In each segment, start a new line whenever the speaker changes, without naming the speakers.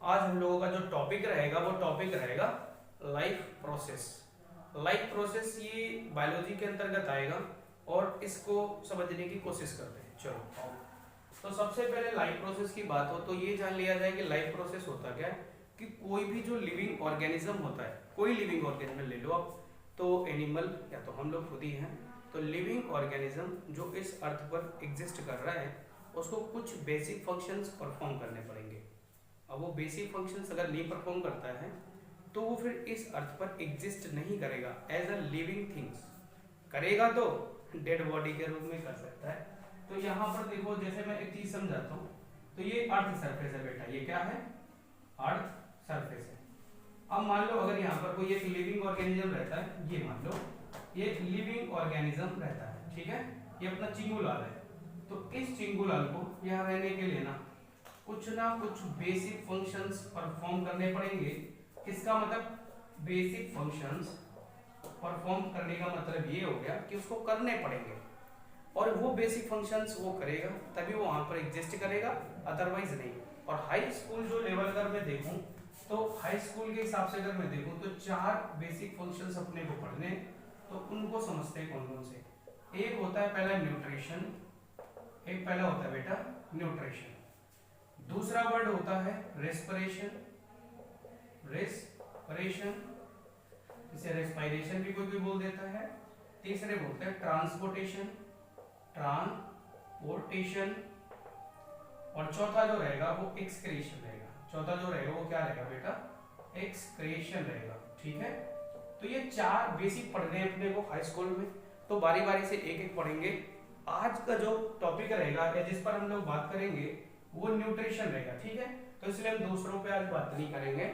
आज हम लोगों का जो टॉपिक रहेगा वो टॉपिक रहेगा लाइफ प्रोसेस। लाइफ प्रोसेस ये बायोलॉजी के अंतर्गत आएगा और इसको समझने की कोशिश करते हैं। चलो आओ। तो सबसे पहले लाइफ प्रोसेस की बात हो तो ये जान लिया जाए कि लाइफ प्रोसेस होता क्या है कि कोई भी जो लिविंग ऑर्गेनिज्म होता है, कोई लिविंग ऑर्गेनिज्म ले लो आप, तो एनिमल या तो हम लोग खुद ही हैं, तो लिविंग ऑर्गेनिज्म जो इस अर्थ पर एग्जिस्ट कर रहा है उसको कुछ बेसिक फंक्शंस परफॉर्म करने पड़ेंगे। अब वो बेसिक फंक्शंस अगर नहीं परफॉर्म करता है तो वो फिर इस अर्थ पर एग्जिस्ट नहीं करेगा एज अ लिविंग थिंग्स। करेगा तो डेड बॉडी के रूप में कर सकता है। तो यहाँ पर देखो, जैसे मैं एक चीज समझाता हूँ, तो ये अर्थ सरफेस है बेटा, ये क्या है? अर्थ सरफेस है। अब मान लो अगर यहाँ पर कोई एक लिविंग ऑर्गेनिज्म रहता है, ये मान लो ये लिविंग ऑर्गेनिज्म रहता है, ठीक है, ये अपना चिंगुलाल है। तो इस चिंगुलाल को यहाँ रहने के लिए ना कुछ बेसिक फंक्शंस परफॉर्म करने पड़ेंगे। इसका मतलब बेसिक फंक्शंस परफॉर्म करने का मतलब ये हो गया कि उसको करने पड़ेंगे, और वो बेसिक फंक्शंस वो करेगा तभी वो वहां पर एग्जिस्ट करेगा, अदरवाइज नहीं। और हाई स्कूल जो लेवल अगर मैं देखूं तो हाई स्कूल के हिसाब से अगर मैं देखूं तो 4 बेसिक फंक्शंस अपने को पढ़ने, तो उनको समझते हैं कौन कौन से। एक होता है पहला न्यूट्रिशन, एक पहला होता है बेटा न्यूट्रिशन। दूसरा वर्ड होता है रेस्पिरेशन, रेस्पिरेशन इसे रेस्पिरेशन भी कोई बोल देता है। तीसरे बोलते हैं ट्रांसपोर्टेशन, ट्रांसपोर्टेशन। और चौथा जो रहेगा वो एक्सक्रीशन रहेगा। चौथा जो रहेगा वो क्या रहेगा बेटा? एक्सक्रीशन रहेगा, ठीक है। तो ये 4 बेसिक पढ़ने हैं अपने को हाई स्कूल में, तो बारी बारी से एक एक पढ़ेंगे। आज का जो टॉपिक रहेगा या जिस पर हम लोग बात करेंगे वो न्यूट्रिशन रहेगा, ठीक है। तो इसलिए हम दूसरों पे आज बात नहीं करेंगे,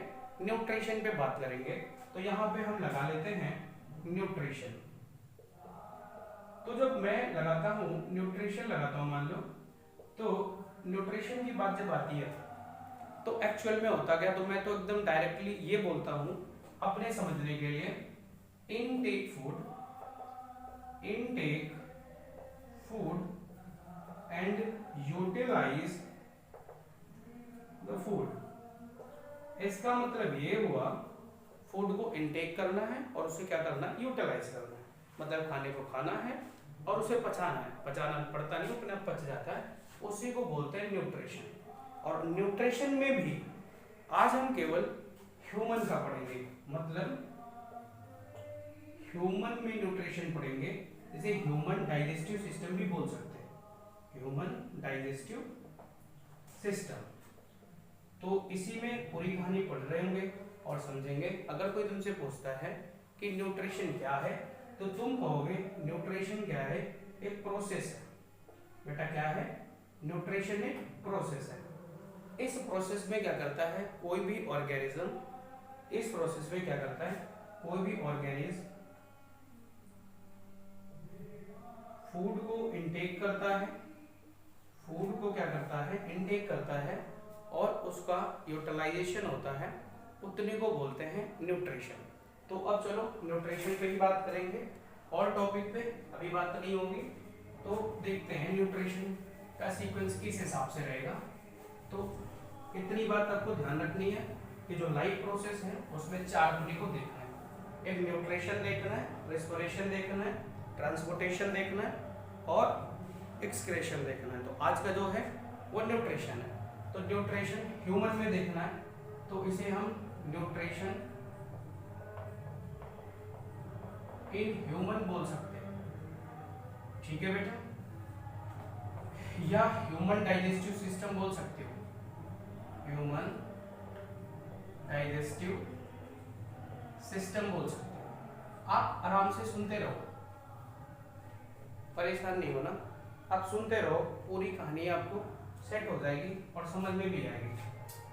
न्यूट्रिशन पे बात करेंगे। तो यहाँ पे हम लगा लेते हैं न्यूट्रिशन। तो जब मैं लगाता हूँ न्यूट्रिशन लगाता हूँ मान लो, तो न्यूट्रिशन की बात जब आती है तो एक्चुअल में होता क्या, तो मैं तो एकदम डायरेक्टली ये बोलता हूँ अपने समझने के लिए, intake food and utilise the food. इसका मतलब ये हुआ फूड को इनटेक करना है और उसे क्या करना है? यूटिलाइज करना है। मतलब खाने को खाना है और उसे पचाना है। पचाना पड़ता नहीं, अपने आप पच जाता है, उसी को बोलते हैं न्यूट्रिशन। और न्यूट्रिशन में भी आज हम केवल ह्यूमन का पढ़ेंगे, मतलब ह्यूमन में न्यूट्रिशन पढ़ेंगे, जिसे ह्यूमन डाइजेस्टिव सिस्टम भी बोल सकते हैं, ह्यूमन डाइजेस्टिव सिस्टम। तो इसी में पूरी कहानी पढ़ रहे होंगे और समझेंगे। अगर कोई तुमसे पूछता है कि न्यूट्रिशन क्या है, तो तुम कहोगे न्यूट्रिशन क्या है? एक प्रोसेस है। बेटा क्या है? न्यूट्रिशन एक प्रोसेस है। इस प्रोसेस में क्या करता है कोई भी ऑर्गेनिज्म, इस प्रोसेस में क्या करता है कोई भी ऑर्गेनिज्म फूड को इनटेक करता है, फूड को क्या करता है? इनटेक करता है, और उसका यूटिलाइजेशन होता है, उतने को बोलते हैं न्यूट्रिशन। तो अब चलो न्यूट्रिशन पे ही बात करेंगे, और टॉपिक पे अभी बात नहीं होगी। तो देखते हैं न्यूट्रिशन का सीक्वेंस किस हिसाब से रहेगा। तो इतनी बात आपको ध्यान रखनी है कि जो लाइफ प्रोसेस है उसमें 4 अपने को देखना है। एक न्यूट्रिशन देखना है, रेस्पिरेशन देखना है, ट्रांसपोर्टेशन देखना है और एक्सक्रीशन देखना है। तो आज का जो है वो न्यूट्रिशन है। तो न्यूट्रिशन ह्यूमन में देखना है, तो इसे हम न्यूट्रिशन इन ह्यूमन बोल सकते हैं, ठीक है बेटा, या ह्यूमन डाइजेस्टिव सिस्टम बोल सकते हो, ह्यूमन डाइजेस्टिव सिस्टम बोल सकते हो। आप आराम से सुनते रहो, परेशान नहीं होना, आप सुनते रहो, पूरी कहानी आपको सेट हो जाएगी और समझ में भी आएगी।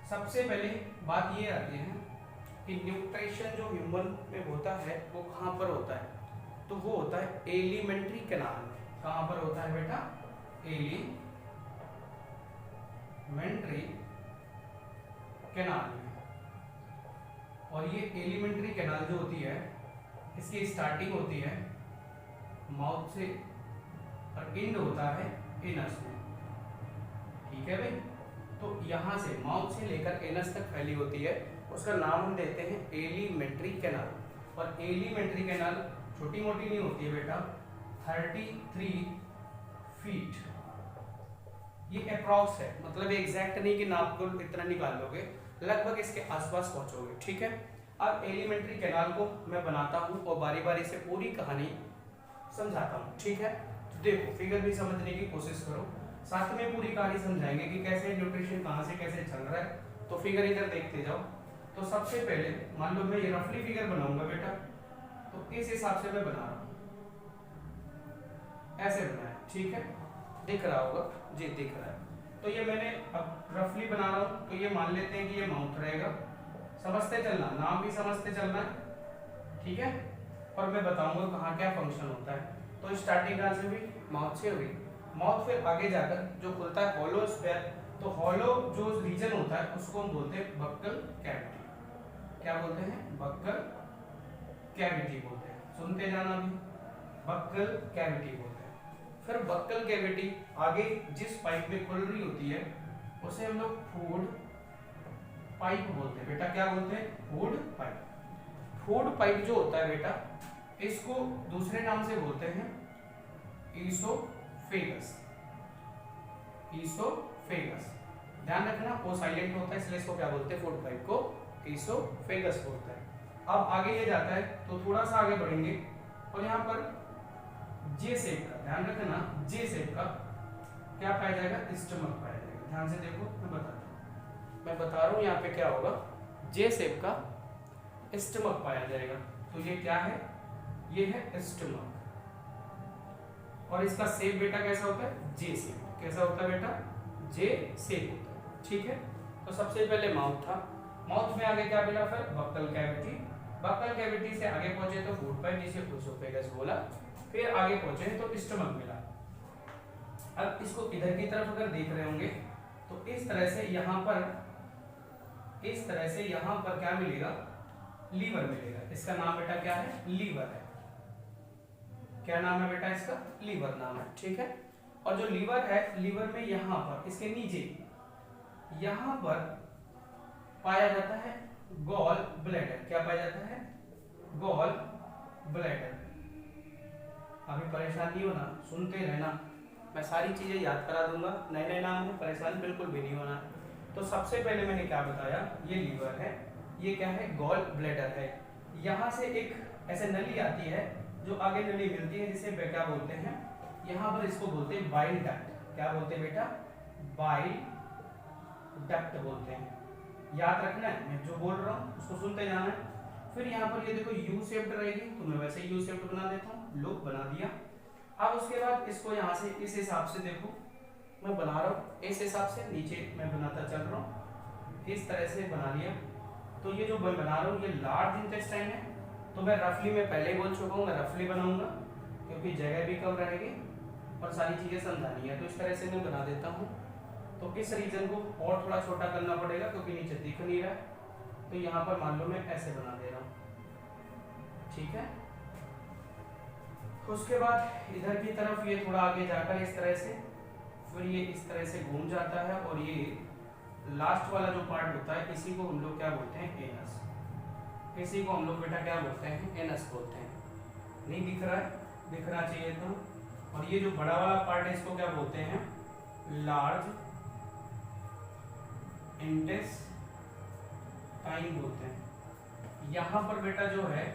सबसे पहले बात ये आती है कि न्यूट्रिशन जो ह्यूमन में होता है वो कहाँ पर होता है? तो वो होता है एलिमेंट्री कैनाल में। कहाँ पर होता है बेटा? एलिमेंट्री कैनाल में। और ये एलिमेंट्री कैनाल जो होती है इसकी स्टार्टिंग होती है माउथ से और एंड होता है एनस में, ठीक है भाई। तो यहाँ से माउथ से लेकर एनस तक फैली होती है, उसका नाम हम देते हैं एलिमेंट्री कैनाल। और एलिमेंट्री कैनाल छोटी मोटी नहीं होती है बेटा, 33 फीट ये अप्रॉक्स है, मतलब एग्जैक्ट नहीं कि नाप को इतना निकाल लोगे, लगभग इसके आसपास पहुंचोगे, ठीक है। अब एलिमेंट्री कैनाल को मैं बनाता हूँ और बारी बारी से पूरी कहानी समझाता हूँ, ठीक है। तो देखो फिगर भी समझने की कोशिश करो, साथ में पूरी कहानी समझाएंगे कि कैसे न्यूट्रिशन कहाँ से कैसे चल रहा है। तो फिगर इधर देखते जाओ। तो सबसे पहले मान लो मैं ये रफली फिगर बनाऊंगा बेटा, तो इस हिसाब से मैं बना रहा हूँ, ऐसे बनाया, ठीक है, दिख रहा होगा जी, दिख रहा है। तो ये मैंने अब रफली बना रहा हूँ, तो ये मान लेते हैं कि ये माउथ रहेगा, समझते चलना, नाम भी समझते चलना है, ठीक है। और मैं बताऊंगा कहाँ क्या फंक्शन होता है। तो स्टार्टिंग कहाँ से हुई, माउथ से हुई, माउथ फिर आगे जाकर जो खुलता है हॉलो स्फीयर, तो हॉलो जो रीजन होता है उसको हम बोलते हैं बक्कल कैविटी। क्या बोलते हैं, बक्कल कैविटी बोलते हैं, सुनते जाना भी, बक्कल कैविटी बोलते हैं। फिर बक्कल कैविटी आगे जिस पाइप में खुल रही होती है उसे हम लोग फूड पाइप बोलते हैं बेटा। क्या बोलते हैं, फूड पाइप। फूड पाइप जो होता है बेटा, इसको दूसरे नाम से बोलते हैं ईसोफेगस। ईसोफेगस, ध्यान रखना वो साइलेंट होता है, इसलिए इसको क्या बोलते हैं, फूड पाइप को ईसोफेगस बोलते हैं। अब आगे ये जाता है तो थोड़ा सा आगे बढ़ेंगे और यहाँ पर जे शेप का, ध्यान रखना, जे शेप का क्या पाया जाएगा, स्टमक पाया जाएगा। ध्यान से देखो, मैं बता रहा हूँ यहाँ पे क्या होगा, जे शेप का स्टमक पाया जाएगा। तो ये क्या है, ये है स्टमक। और इसका शेप बेटा कैसा होता है, जे शेप। कैसा होता है बेटा, जे शेप होता है, ठीक है। तो सबसे पहले माउथ था, माउथ में आगे क्या मिला, फिर बक्कल कैविटी, बक्कल कैविटी से आगे पहुंचे तो फूड पाइप जिसे ईसोफेगस बोला, फिर आगे पहुंचे तो स्टमक मिला। अब इसको इधर की तरफ अगर देख रहे होंगे तो इस तरह से यहाँ पर, इस तरह से यहाँ पर क्या मिलेगा, लीवर मिलेगा। इसका नाम बेटा क्या है, लीवर है। क्या नाम है बेटा इसका, लीवर नाम है, ठीक है। और जो लीवर है, लीवर में यहाँ पर इसके नीचे यहाँ पर पाया जाता है गॉल ब्लैडर। क्या पाया जाता है, गॉल ब्लैडर। अभी परेशान नहीं होना, सुनते रहना, मैं सारी चीजें याद करा दूंगा, नए नए नाम है, परेशान बिल्कुल भी नहीं होना। तो सबसे पहले मैंने क्या बताया, ये लीवर है, ये क्या है, गॉल ब्लैडर है। यहाँ से एक ऐसे नली आती है जो आगे नली मिलती है, जिसे क्या बोलते हैं, यहाँ पर इसको बोलते हैं बाइल डक्ट। क्या बोलते हैं बेटा, बाइल डक्ट बोलते हैं। याद रखना है, मैं जो बोल रहा हूँ उसको सुनते जाना है। फिर यहाँ पर ये देखो यू शेप्ड रहेगी, तो मैं वैसे यू शेप्ड बना देता हूँ, लुक बना दिया। अब उसके बाद इसको यहाँ से इस हिसाब से देखो, मैं बना रहा हूँ इस हिसाब से, नीचे मैं बनाता चल रहा हूँ, इस तरह से बना लिया। तो ये जो मैं बना रहा हूँ ये लार्ज इंटेस्टाइन है, तो मैं रफली में पहले बोल चुका हूँ, मैं रफली बनाऊंगा क्योंकि जगह भी कम रहेगी और सारी चीजें समझानी है। तो इस तरह से मैं बना देता हूँ। तो इस रीजन को और थोड़ा छोटा करना पड़ेगा क्योंकि नीचे दिख नहीं रहा है। तो यहाँ पर मान लो मैं ऐसे बना दे रहा हूँ, ठीक है। उसके बाद इधर की तरफ ये थोड़ा आगे जाकर इस तरह से, फिर ये इस तरह से घूम जाता है और ये लास्ट वाला जो पार्ट होता है इसी को हम लोग क्या बोलते हैं, एनस। इसी को हम लोग बेटा क्या बोलते हैं, एनस बोलते हैं। नहीं दिख रहा है, दिखना चाहिए तो। और ये जो बड़ा वाला पार्ट है इसको क्या बोलते हैं, लार्ज इंटेस्टाइन बोलते हैं। यहाँ पर बेटा जो है,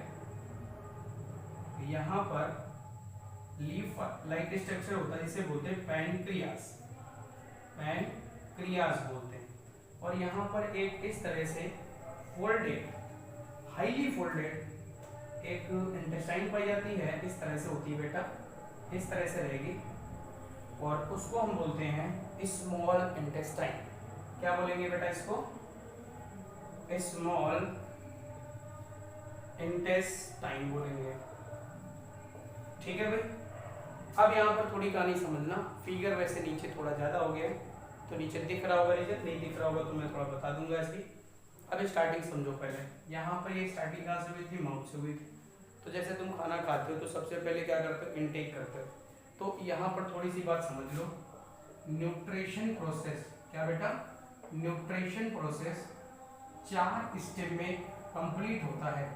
यहाँ पर लीफ लाइक स्ट्रक्चर होता है जिसे बोलते हैं पैनक्रियास, पैनक्रियास बोलते हैं। और यहाँ पर एक इस तरह से फोल्डेड, हाईली फोल्डेड एक इंटेस्टाइन पाई जाती है, इस तरह से होती है बेटा, इस तरह से रहेगी और उसको हम बोलते हैं स्मॉल इंटेस्टाइन। क्या बोलेंगे बेटा इसको, स्मॉल इंटेस्टाइन बोलेंगे, ठीक है भाई। अब यहाँ पर थोड़ी कहानी समझना, फिगर वैसे नीचे थोड़ा ज्यादा हो गया है तो नीचे दिख रहा होगा रीजन, नहीं दिख रहा होगा तो मैं थोड़ा बता दूंगा इसकी। अब स्टार्टिंग समझो पहले, यहाँ पर ये स्टार्टिंग कहाँ से हुई थी, माउथ से हुई थी। तो जैसे तुम खाना खाते हो तो सबसे पहले क्या करते हो, इनटेक करते हो। तो यहाँ पर थोड़ी सी बात समझ लो, न्यूट्रिशन प्रोसेस, क्या बेटा, न्यूट्रिशन प्रोसेस 4 स्टेप में कंप्लीट होता है।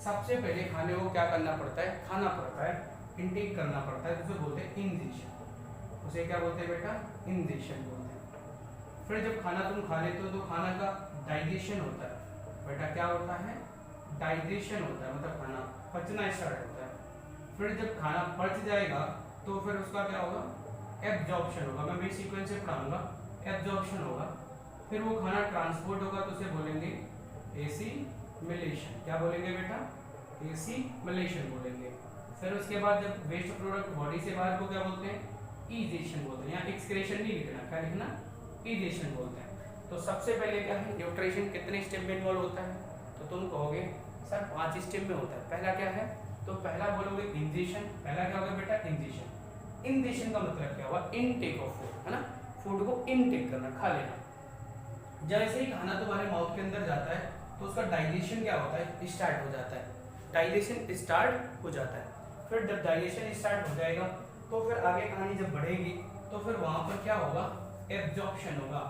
सबसे पहले खाने को क्या करना पड़ता है, खाना पड़ता है, इनटेक करना पड़ता है, उसे बोलते हैं इंजेक्शन। उसे क्या बोलते हैं बेटा, इंजेक्शन बोलते हैं। फिर जब खाना तुम खा लेते हो तो खाना का डाइजेशन होता है बेटा, क्या होता है, डाइजेशन होता है, मतलब खाना पचना स्टार्ट होता है। फिर जब खाना पच जाएगा तो फिर उसका क्या होगा, एब्जॉर्प्शन होगा। मैं भी सीक्वेंस से पढ़ाऊंगा, एब्जॉर्प्शन होगा। फिर वो खाना ट्रांसपोर्ट होगा तो उसे बोलेंगे एसिमिलेशन। क्या बोलेंगे बेटा, एसिमिलेशन बोलेंगे। फिर उसके बाद जब वेस्ट प्रोडक्ट बॉडी से बाहर को क्या बोलते हैं, इजेशन बोलते हैं। यहाँ एक्सक्रेशन नहीं लिखना, क्या लिखना, इजेशन बोलते हैं। तो सबसे पहले क्या है, न्यूट्रिशन कितने स्टेप में इन्वॉल्व होता है, तो तुम कहोगे सर 5 स्टेप में होता है। पहला क्या है, तो पहला बोलोगे इंजेशन। पहला क्या होगा बेटा, इंजेशन। इंजेशन का मतलब क्या हुआ, इनटेक ऑफ फूड, है ना, फूड को इनटेक करना, खा लेना। जैसे ही खाना तुम्हारे माउथ के अंदर जाता है तो उसका डाइजेशन क्या होता है, स्टार्ट हो जाता है। डाइजेशन स्टार्ट हो जाता है। फिर जब डाइजेशन स्टार्ट हो जाएगा तो फिर आगे कहानी जब बढ़ेगी तो फिर वहां पर क्या होगा, एब्जॉर्प्शन होगा।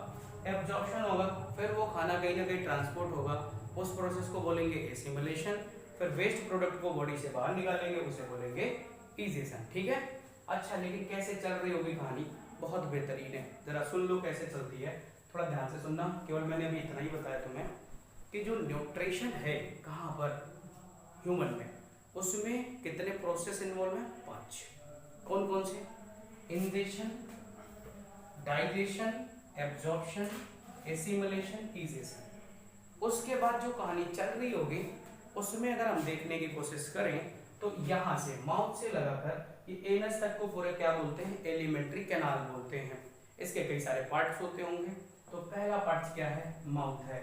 एब्जॉर्प्शन होगा, फिर वो खाना कहीं ना कहीं ट्रांसपोर्ट होगा, उस प्रोसेस को बोलेंगे एसिमिलेशन। फिर वेस्ट प्रोडक्ट को बॉडी से बाहर निकालेंगे, उसे बोलेंगे इजेशन। ठीक है। अच्छा, लेकिन कैसे चल रही होगी कहानी, बहुत बेहतरीन है, जरा सुन लो कैसे चलती है, थोड़ा ध्यान से सुनना। केवल मैंने अभी इतना ही बताया तुम्हें कि जो न्यूट्रिशन है कहाँ पर, ह्यूमन में, उसमें कितने प्रोसेस इन्वॉल्व हैं, 5। कौन कौन से, ingestion, digestion, absorption, assimilation, egestion. उसके बाद जो कहानी चल रही होगी उसमें अगर हम देखने की कोशिश करें तो यहाँ से माउथ से लगाकर ये एनस तक को पूरे क्या बोलते हैं, एलिमेंट्री कैनाल बोलते हैं। इसके कई सारे पार्ट्स होते होंगे। तो पहला पार्ट क्या है, माउथ है।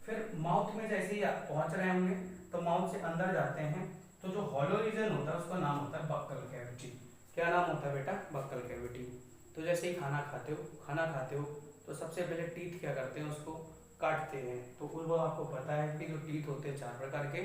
फिर माउथ में जैसे ही आप पहुंच रहे होंगे तो माउथ से अंदर जाते हैं तो जो हॉलो रीजन होता है उसका नाम होता है बक्कल कैविटी। क्या नाम होता है बेटा, बक्कल कैविटी। तो जैसे ही खाना खाते हो तो सबसे पहले टीथ क्या करते हैं, उसको काटते हैं। तो वो आपको पता है कि जो टीथ होते हैं 4 प्रकार के,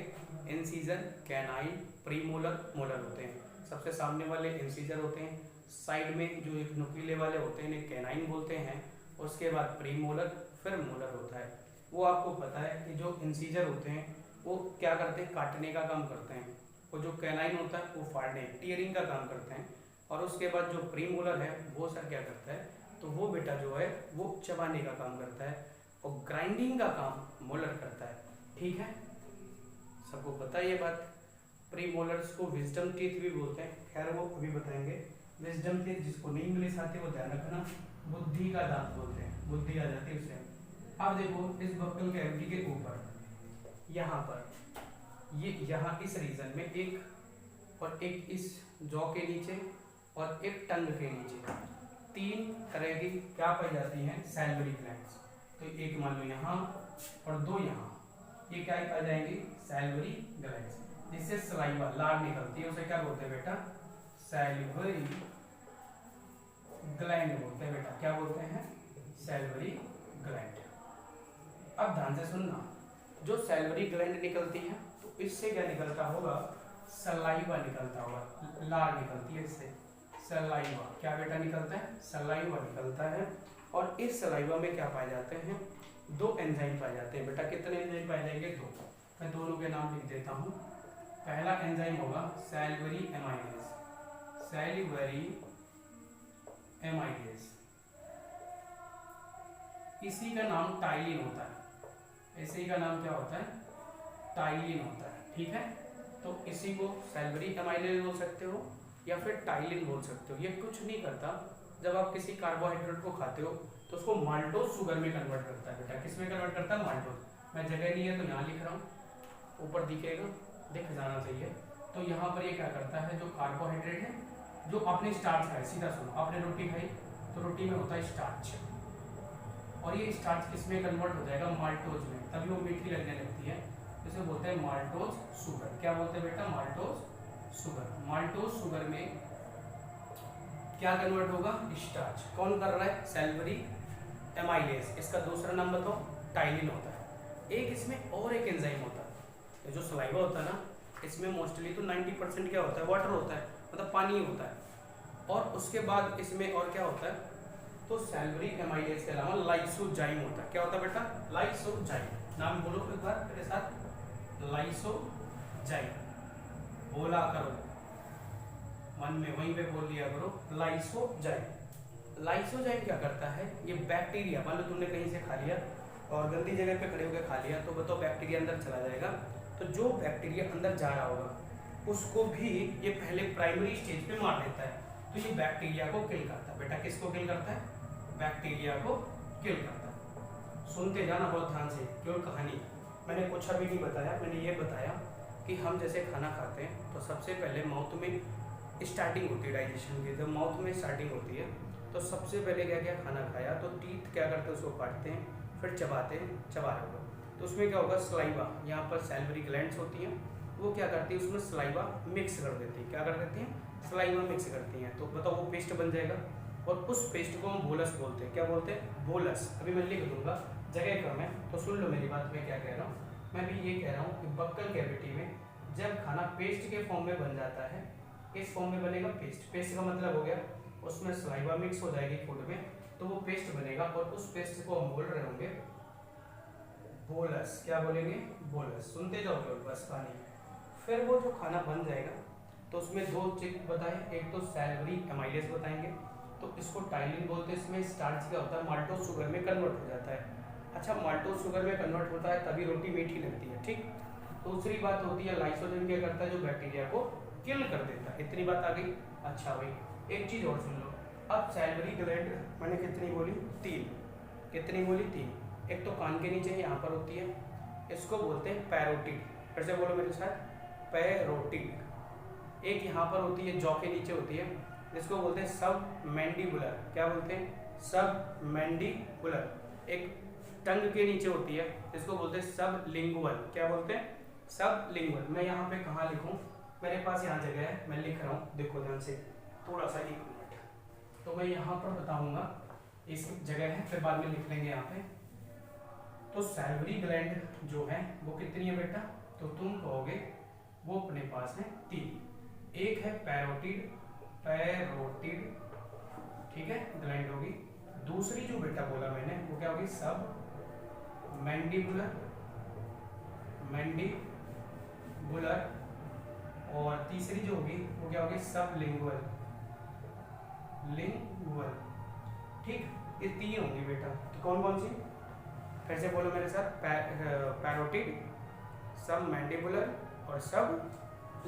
इंसीजर, कैनाइन, प्रीमोलर, मोलर होते हैं। सबसे सामने वाले इंसीजर होते हैं, साइड में जो एक नुकीले वाले होते हैं इन्हें कैनाइन बोलते हैं। उसके बाद प्रीमोलर, फिर मोलर होता है। वो आपको पता है कि जो इंसीजर होते हैं वो क्या करते हैं, काटने का काम करते हैं। और जो कैनाइन होता है वो फाड़ने, टीयरिंग का काम करते हैं। और उसके बाद जो प्रीमोलर है वो सर क्या करता है, तो वो बेटा जो है वो चबाने का काम करता है। और ग्राइंडिंग का काम मोलर करता है। ठीक है, सबको पता है ये बात। प्रीमोलर्स को विजडम टीथ भी बोलते हैं, खैर वो अभी बताएंगे। विजडम टीथ जिसको नहीं इंग्लिश आती वो ध्यान रखना, बुद्धि का दांत बोलते हैं, बुद्धि आ जाती है उसे। अब देखो इस बक्कल कैविटी के ऊपर यहाँ पर ये यहाँ इस रीजन में एक, और एक इस जॉ के नीचे, और एक टंग के नीचे 3 तरह की क्या पाई जाती हैं, सैलिवरी ग्लैंड्स। तो एक मान लो यहाँ और 2 यहाँ, ये क्या आ जाएंगे, सैलिवरी ग्लैंड्स, जिससे सलाइवा, लार निकलती है, उसे क्या बोलते हैं बेटा, सैलिवरी ग्लैंड बोलते हैं बेटा। क्या बोलते हैं, सैलिवरी ग्लैंड। अब ध्यान से सुनना, जो सैलिवरी ग्लैंड निकलती है तो इससे क्या निकलता होगा, सलाइवा निकलता होगा, लार निकलती है इससे, सलाइवा। क्या बेटा निकलता है, सलाइवा निकलता है। और इस सलाइवा में क्या पाए जाते हैं, 2 एंजाइम पाए जाते हैं बेटा। कितने एंजाइम पाए जाएंगे, 2। मैं दोनों के नाम लिख देता हूँ। पहला एंजाइम होगा सैलिवरी एमाइलेज, सैलिवरी एमाइलेज, इसी का नाम टाइलिन होता है। इसी का नाम क्या होता है, टाइलिन होता है। ठीक है, तो इसी को सैलिवरी एमाइलेज बोल सकते हो या फिर टाइलिन बोल सकते हो। ये कुछ नहीं करता, जब आप किसी कार्बोहाइड्रेट को खाते हो तो उसको माल्टोज शुगर में कन्वर्ट करता है बेटा। किस में कन्वर्ट करता है, माल्टोज। मैं जगह नहीं है तो यहाँ लिख रहा हूँ, ऊपर दिखेगा, दिख जाना चाहिए। तो यहाँ पर ये क्या करता है, जो कार्बोहाइड्रेट है, जो आपने स्टार्च खाया, सीधा सुनो, आपने रोटी खाई तो रोटी में होता है स्टार्च, और ये स्टार्च किस में कन्वर्ट हो जाएगा, माल्टोज में, तभी वो मीठी लगने लगती है। इसे बोलते हैं माल्टोज शुगर। क्या बोलते हैं बेटा, माल्टोज शुगर। माल्टोज शुगर में क्या कन्वर्ट होगा, स्टार्च। कौन कर रहा है, सैलिवरी एमाइलेज। इसका दूसरा नाम बताओ, टाइलिन होता है। एक इसमें और एक एंजाइम होता है, जो सलाइवा होता है ना, इसमें मोस्टली तो 90% क्या होता है, वाटर होता है, मतलब पानी होता है। और उसके बाद इसमें और क्या होता है, तो सैलरी एमाइलेज के अलावा लाइसोजाइम होता है। क्या होता है बेटा? लाइसोजाइम। नाम बोलो एक बार मेरे साथ, लाइसोजाइम। बोला करो मन में, वहीं पे बोल लिया करो, लाइसोजाइम। लाइसोजाइम क्या करता है? ये बैक्टीरिया, मान लो तुमने कहीं से खा लिया और गंदी जगह पे खड़े होकर खा लिया, तो बताओ बैक्टीरिया अंदर चला जाएगा। तो जो बैक्टीरिया अंदर जा रहा होगा उसको भी ये पहले प्राइमरी स्टेज पे मार देता है। तो ये बैक्टीरिया को किल करता है। बेटा किसको किल करता है? बैक्टीरिया को किल करता है। सुनते जाना बहुत ध्यान से, केवल कहानी मैंने कुछ अभी नहीं बताया। मैंने ये बताया कि हम जैसे खाना खाते हैं तो सबसे पहले माउथ में स्टार्टिंग होती है डाइजेशन की। जब माउथ में स्टार्टिंग होती है तो सबसे पहले क्या क्या खाना खाया, तो टीथ क्या करते हैं, उसको काटते हैं, फिर चबाते हैं, चबा रहे होगा तो उसमें क्या होगा, सलाइवा, यहाँ पर सैलिवरी ग्लैंड्स होती हैं, वो क्या करती है उसमें सलाइवा मिक्स कर देती है। क्या कर देती हैं? सलाइवा मिक्स करती हैं। तो बताओ वो पेस्ट बन जाएगा और उस पेस्ट को हम बोलस बोलते हैं। क्या बोलते हैं? बोलस। अभी मैं लिख दूंगा, जगह कम है तो सुन लो मेरी बात, मैं क्या कह रहा हूँ। मैं भी ये कह रहा हूँ कि बक्कल कैविटी में जब खाना पेस्ट के फॉर्म में बन जाता है, इस फॉर्म में बनेगा पेस्ट। पेस्ट का मतलब हो गया उसमें सलाइवा मिक्स हो जाएगी फूड में, तो वो पेस्ट बनेगा और उस पेस्ट को हम बोल रहे होंगे बोलस। क्या बोलेंगे? बोलस। सुनते जाओ केवल बस कहानी। फिर वो जो खाना बन जाएगा तो उसमें दो चीज बताएं, एक तो सैलिवरी एमाइलेज बताएंगे, तो इसको टाइलिन बोलते हैं। इसमें स्टार्च क्या होता है, माल्टोज शुगर में कन्वर्ट हो जाता है। अच्छा, माल्टोज शुगर में कन्वर्ट होता है तभी रोटी मीठी लगती है, ठीक। दूसरी बात होती है लाइसोजाइम क्या करता है, जो बैक्टीरिया को किल कर देता है। इतनी बात आ गई। अच्छा भाई एक चीज और सुन लो। अब सैलिवरी ग्लैंड मैंने कितनी बोली? 3। कितनी बोली? 3। एक तो कान के नीचे यहाँ पर होती है, इसको बोलते हैं पैरोटिड। फिर से बोलो मेरे साथ, पैरोटिड। एक यहाँ पर होती है, जॉ के नीचे होती है, जिसको बोलते हैं सब मैंडिबुलर। क्या बोलते हैं? सब मैंडिबुलर। एक टंग के नीचे होती है, जिसको बोलते हैं सब लिंगुअल। क्या बोलते हैं? सब लिंगुअल। मैं यहाँ पे कहाँ लिखूँ? मेरे पास यहाँ जगह है, मैं लिख रहा हूँ, देखो ध्यान से, थोड़ा सा 1 मिनट। तो मैं यहाँ पर बताऊंगा, इस जगह है, फिर बाद में लिख लेंगे यहाँ पे। तो सैलिवरी ग्लैंड जो है वो कितनी है बेटा? तो तुम कहोगे वो अपने पास है 3। एक है पैरोटिड, पैरोटिड, ठीक है, ग्लैंड होगी। दूसरी जो बेटा बोला मैंने वो क्या होगी? सब मैंडिबुलर, मैंडिबुलर। और तीसरी जो होगी वो क्या होगी? सब लिंगुअल, लिंगुअल, ठीक। ये 3 होंगी बेटा। तो कौन कौन सी? फिर से बोलो मेरे साथ, पैरोटिड, सब मैंडिबुलर और सब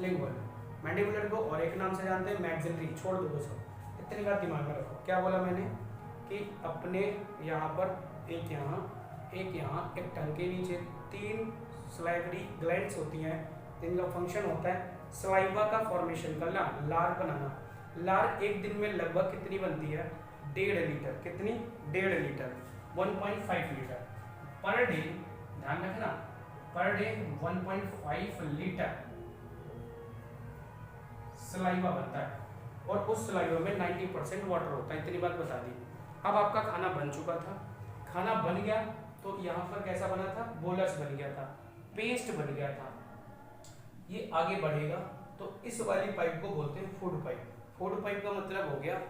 लिंगुअल। मैंडिबुलर को और एक नाम से जानते हैं मैक्सिलरी। छोड़ दो वो सब, इतनी बात दिमाग में रखो। क्या बोला मैंने कि अपने यहाँ पर एक यहाँ, एक यहाँ, एक टंग के नीचे 3 सलाइवरी ग्लैंड्स होती हैं, जिनका फंक्शन होता है सलाइवा का फॉर्मेशन करना, लार बनाना। लार एक दिन में लगभग कितनी बनती है? 1.5 लीटर। कितनी? 1.5 लीटर, 1.5 लीटर पर डे। ध्यान रखना, पर डे 1.5 लीटर सलाइवा बनता है और उस सलाइवा में 90% वाटर होता है। इतनी बात बता दी। अब आपका खाना बन चुका था, खाना बन गया तो यहाँ पर कैसा बना था? बोलस बन गया था, पेस्ट बन गया था। ये आगे बढ़ेगा तो इस वाली पाइप को बोलते हैं फूड पाइप। फूड पाइप का मतलब हो गया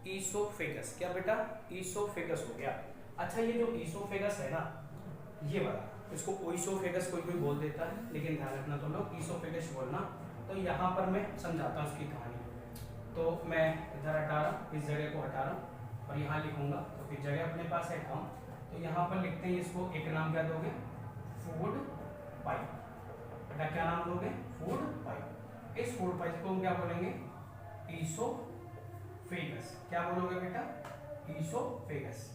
ईसोफेगस। क्या बेटा? ईसोफेगस हो गया। अच्छा, ये जो ईसोफेगस है ना, ये वाला, इसको ओइसोफेगस कोई बोल देता है, लेकिन ध्यान रखना तुम लोग ईसोफेगस बोलना। तो यहाँ पर मैं समझाता हूँ उसकी कहानी। तो मैं इधर हटा रहा हूँ, इस जगह को हटा रहा हूँ और यहाँ लिखूंगा, तो फिर जगह अपने पास है कम, तो यहाँ पर लिखते हैं इसको, एक नाम क्या दोगे? Food pipe. बेटा क्या नाम दोगे? Food pipe. इस फूड पाइप को हम क्या बोलेंगे? ईसोफेगस। क्या बोलोगे बेटा? ईसोफेगस।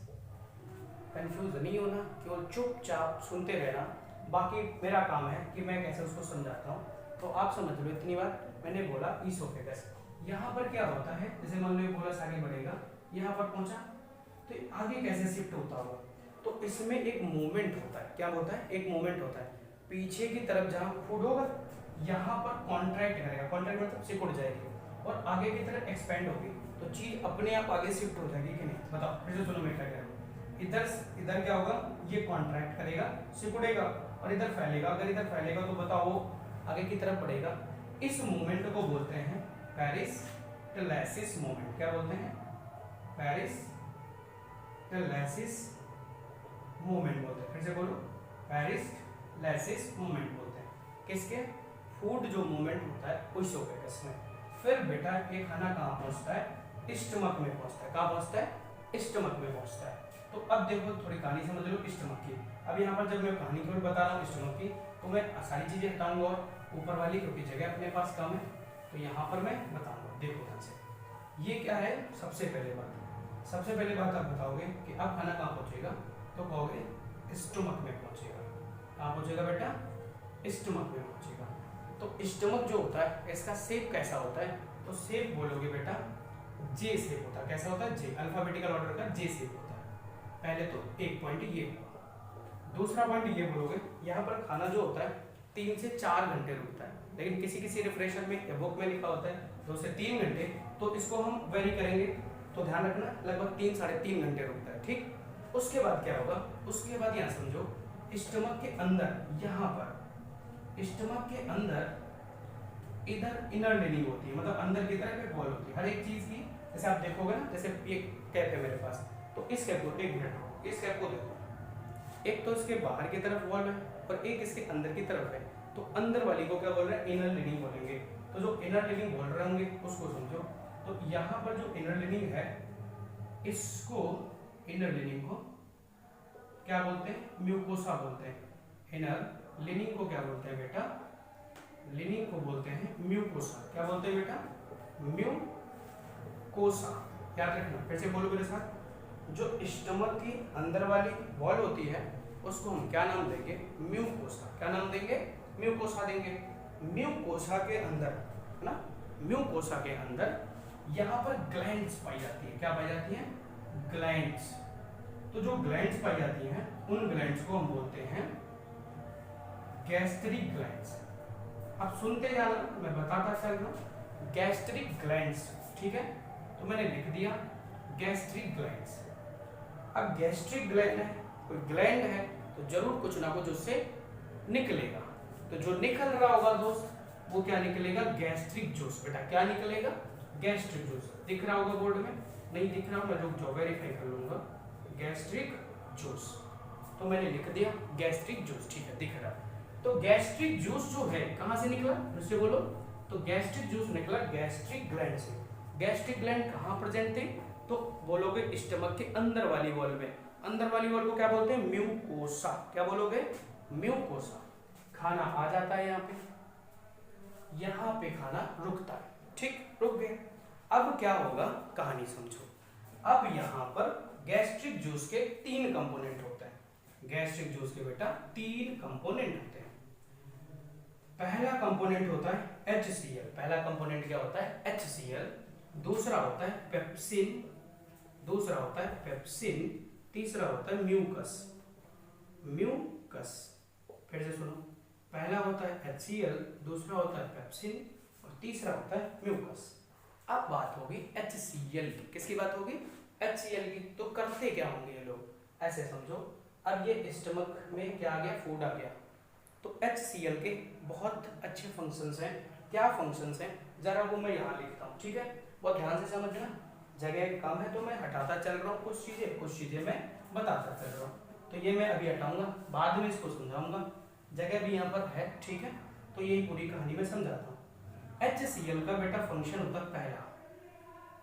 कंफ्यूज नहीं होना, केवल चुपचाप सुनते रहना। बाकी मेरा काम है कि मैं कैसे उसको समझाता हूँ, तो आप समझ लो इतनी बात। मैंने बोला ईसोफेगस। यहाँ पर क्या होता है, जैसे मान लो बोलस आगे बढ़ेगा, यहाँ पर पहुंचा तो आगे कैसे शिफ्ट होता होगा? तो इसमें एक मूवमेंट होता है। क्या होता है? एक मूवमेंट होता है। पीछे की तरफ जहाँ फूड होगा, यहाँ पर कॉन्ट्रैक्ट करेगा, कॉन्ट्रैक्ट मतलब सिकुड़ जाएगी, और आगे की तरफ एक्सपेंड होगी, तो चीज अपने आप आगे शिफ्ट हो जाएगी कि नहीं? बताओ, फिर से सुनो मैं क्या कह रहा हूँ। इधर क्या होगा? ये कॉन्ट्रैक्ट करेगा, सिकुड़ेगा, और इधर फैलेगा। अगर इधर फैलेगा तो बताओ वो आगे की तरफ बढ़ेगा। इस मूवमेंट को बोलते हैं पेरिस्टलेसिस मूवमेंट। क्या बोलते हैं? पेरिस्टलेसिस पेरिस्टालसिस मूवमेंट बोलते हैं। फिर से बोलो, पेरिस्टालसिस मूवमेंट बोलते हैं किसके, फूड जो मूवमेंट होता है उसोफेगस में। फिर बेटा ये खाना कहाँ पहुँचता है, स्टमक में पहुँचता है। कहाँ पहुँचता है, स्टमक में पहुँचता है। तो अब देखो थोड़ी कहानी समझ लो स्टमक की। अब यहाँ पर जब मैं कहानी केवल बता रहा हूँ स्टमक की, तो मैं सारी चीजें हटाऊंगा और ऊपर वाली क्योंकि जगह अपने पास कम है तो यहाँ पर मैं बताऊंगा। देखो ध्यान से, ये क्या है, सबसे पहले बात आप बताओगे कि अब खाना कहाँ पहुँचेगा, तो कहोगे स्टमक में पहुँचेगा। कहाँ पहुँचेगा बेटा, स्टमक में पहुँचेगा। तो स्टमक जो होता है इसका शेप कैसा होता है, तो शेप बोलोगे बेटा जे शेप होता है। कैसा होता है, जे, अल्फाबेटिकल ऑर्डर का जे शेप होता है। पहले तो एक पॉइंट ये हुआ। दूसरा पॉइंट ये बोलोगे, यहाँ पर खाना जो होता है 3 से 4 घंटे रुकता है, लेकिन किसी रिफ्रेशर में या बुक में लिखा होता है 2 से 3 घंटे, तो इसको हम वेरी करेंगे। तो ध्यान रखना लगभग 3 साढ़े 3 घंटे रुकता है। ठीक, उसके बाद क्या होगा, उसके बाद यहाँ समझो स्टमक के अंदर, यहाँ पर स्टमक के अंदर इधर इनर लिनिंग होती है, मतलब अंदर की तरफ एक वॉल होती है हर एक चीज की। जैसे आप देखोगे ना, जैसे एक कैप है मेरे पास, तो इस कैप को, एक मिनट, इस कैप को देखो, एक तो इसके बाहर की तरफ वॉल है और एक इसके अंदर की तरफ है। तो अंदर वाली को क्या बोल रहे हैं, इनर लिनिंग बोलेंगे। तो जो इनर लिनिंग बोल रहे होंगे उसको समझो। तो यहाँ पर जो इनर लिनिंग है, इसको इनर लिनिंग को क्या बोलते हैं, म्यूकोसा बोलते हैं। इनर लिनिंग को क्या बोलते हैं बेटा, लिनिंग को बोलते हैं म्यूकोसा। क्या बोलते हैं बेटा, म्यूकोसा। याद रखना, फिर से बोलो मेरे साथ, जो स्टमक की अंदर वाली वॉल होती है उसको हम क्या नाम देंगे, म्यूकोसा। क्या नाम देंगे, म्यूकोसा देंगे। म्यूकोसा के अंदर है ना, म्यूकोसा के अंदर यहाँ पर ग्लैंड्स पाई जाती है। क्या पाई जाती है, ग्लैंड्स। तो जो ग्लैंड्स पाई जाती हैं उन ग्लैंड्स को हम बोलते हैं गैस्ट्रिक ग्लैंड्स। अब सुनते जाना, मैं बताता चल रहा हूँ, गैस्ट्रिक ग्लैंड्स। ठीक है, तो मैंने लिख दिया गैस्ट्रिक ग्लैंड्स। अब गैस्ट्रिक ग्लैंड है, कोई ग्लैंड है तो जरूर कुछ ना कुछ उससे निकलेगा। तो जो निकल रहा होगा दोस्त वो क्या निकलेगा, गैस्ट्रिक जूस। बेटा क्या निकलेगा, गैस्ट्रिक जूस। दिख रहा होगा बोर्ड में, नहीं दिख रहा, मैं जो वेरीफाई कर लूंगा, गैस्ट्रिक जूस। तो मैंने लिख दिया गैस्ट्रिक जूस। ठीक है, दिख रहा। तो गैस्ट्रिक जूस जो है कहां से निकला, मुझसे बोलो। तो गैस्ट्रिक जूस निकला गैस्ट्रिक ग्लैंड से। गैस्ट्रिक ग्लैंड कहां प्रेजेंट थे, तो बोलोगे स्टमक के अंदर वाली वॉल में। अंदर वाली वॉल को क्या बोलते हैं, म्यूकोसा। क्या बोलोगे, म्यूकोसा। खाना आ जाता है यहाँ पे खाना रुकता है। ठीक, रुक गया। अब क्या होगा, कहानी समझो। अब यहाँ पर गैस्ट्रिक जूस के 3 कंपोनेंट होते हैं। गैस्ट्रिक जूस के बेटा 3 कंपोनेंट होते हैं। पहला कंपोनेंट होता है HCl। पहला कंपोनेंट क्या होता है, HCl। दूसरा होता है पेप्सिन, तीसरा होता है म्यूकस। फिर से सुनो, पहला होता है HCl, दूसरा होता है पेप्सिन और तीसरा होता है म्यूकस। अब बात होगी HCl की। किसकी बात होगी, HCl की। तो करते क्या होंगे ये लोग, ऐसे समझो। अब ये स्टमक में क्या आ गया, फूड आ गया। तो HCl के बहुत अच्छे फंक्शंस हैं। क्या फंक्शंस हैं, जरा वो मैं यहाँ लिखता हूँ। ठीक है, बहुत ध्यान से समझना, जगह कम है तो मैं हटाता चल रहा हूँ कुछ चीजें मैं बताता चल रहा हूँ। तो ये मैं अभी हटाऊंगा, बाद में इसको समझाऊंगा। जगह भी यहाँ पर है। ठीक है, तो यही पूरी कहानी में समझाता हूँ। HCl का बेटा फंक्शन होता है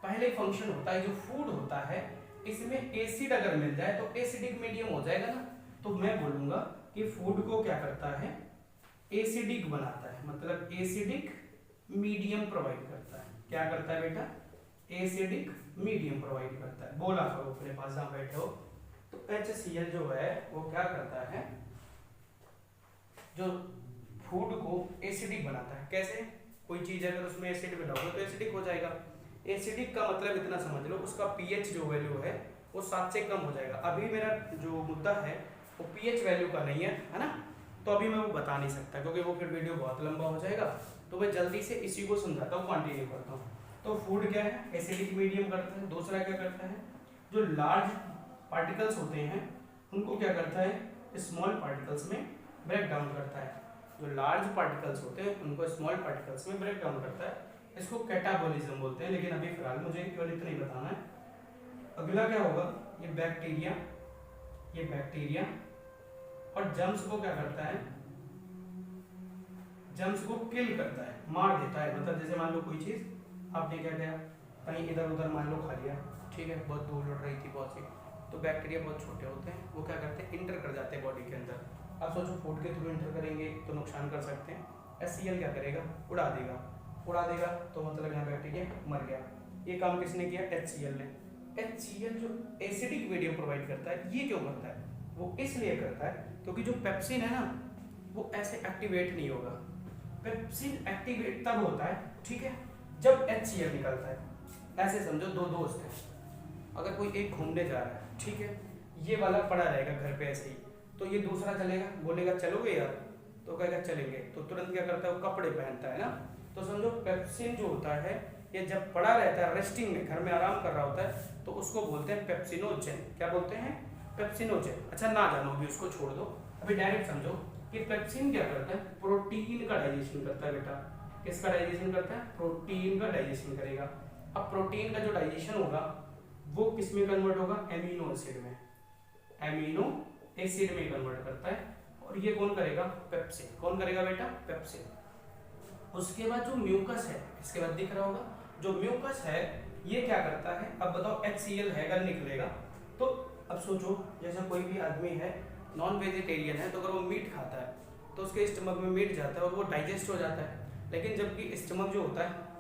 पहले फंक्शन होता है, जो फूड होता है इसमें एसिड अगर मिल जाए तो एसिडिक मीडियम हो जाएगा ना। तो मैं बोलूंगा कि फूड को क्या करता है, एसिडिक बनाता है, मतलब एसिडिक मीडियम प्रोवाइड करता है। क्या करता है बेटा, एसिडिक मीडियम प्रोवाइड करता है। बोला करो अपने पास जहां बैठे हो। तो HCl जो है वो क्या करता है, जो फूड को एसिडिक बनाता है। कैसे, कोई चीज अगर उसमें एसिड मिलाओगे तो एसिडिक हो जाएगा। एसिडिक का मतलब इतना समझ लो, उसका पीएच जो वैल्यू है वो 7 से कम हो जाएगा। अभी मेरा जो मुद्दा है वो पीएच वैल्यू का नहीं है ना, तो अभी मैं वो बता नहीं सकता क्योंकि वो फिर वीडियो बहुत लंबा हो जाएगा। तो मैं जल्दी से इसी को समझाता हूँ, कंटिन्यू करता हूँ। तो फूड क्या है, एसिडिक मीडियम करता है। दूसरा क्या करता है, जो लार्ज पार्टिकल्स होते हैं उनको क्या करता है, स्मॉल पार्टिकल्स में ब्रेक डाउन करता है। जो लार्ज पार्टिकल्स होते हैं उनको स्मॉल पार्टिकल्स में ब्रेक डाउन करता है। इसको कैटाबॉलिज्म बोलते हैं। लेकिन अभी फिलहाल मुझे केवल इतना ही बताना है। अगला क्या होगा, ये बैक्टीरिया और जर्म्स को क्या करता है, जर्म्स को किल करता है, मार देता है। मतलब जैसे मान लो कोई चीज आपने क्या किया, कहीं इधर उधर मान लो खा लिया, ठीक है, बहुत धूल उड़ रही थी बहुत सी, तो बैक्टीरिया बहुत छोटे होते हैं, वो क्या करते हैं, इंटर कर जाते हैं बॉडी के अंदर। आप सोचो फूड के थ्रू इंटर करेंगे तो नुकसान कर सकते हैं, HCl क्या करेगा, उड़ा देगा, तो मतलब यहाँ बैक्टीरिया मर गया। ये काम किसने किया, HCl ने। HCl जो एसिडिक मीडियम प्रोवाइड करता है, ये क्यों करता है, वो इसलिए करता है क्योंकि जो पेप्सिन है ना वो ऐसे एक्टिवेट नहीं होगा। पेप्सिन एक्टिवेट तब होता है, ठीक है, जब HCl निकलता है। ऐसे समझो दो दोस्त हैं, अगर कोई एक घूमने जा रहा है, ठीक है, ये वाला पड़ा रहेगा घर पे ऐसे ही, तो ये दूसरा चलेगा, बोलेगा चलोगे यार, तो कहेगा चलेंगे, तो तुरंत क्या करता है, वो कपड़े पहनता है ना। तो समझो पेप्सिन जो होता है ये जब पड़ा रहता है रेस्टिंग में, घर में आराम कर रहा होता है, तो उसको बोलते हैं पेप्सिनोजेन। क्या बोलते हैं, पेप्सिनोजेन। अच्छा ना जानो भी, उसको छोड़ दो, अभी डायरेक्ट समझो कि पेप्सिन क्या करता है, प्रोटीन का डाइजेशन करता है बेटा। किसका डाइजेशन करता है, प्रोटीन का डाइजेशन करेगा। अब प्रोटीन का जो डाइजेशन होगा वो किस में कन्वर्ट होगा, एमिनो एसिड में, एमिनो एसिड में कन्वर्ट करता है। और ये कौन करेगा, पेप्सिन। कौन करेगा बेटा, पेप्सिन। उसके बाद जो म्यूकस है, इसके बाद दिख रहा होगा, जो म्यूकस है ये क्या करता है, अब बताओ HCl है अगर निकलेगा तो, अब सोचो जैसे कोई भी आदमी है नॉन वेजिटेरियन है, तो अगर वो मीट खाता है तो उसके स्टमक में मीट जाता है और वो डाइजेस्ट हो जाता है। लेकिन जबकि स्टमक जो होता है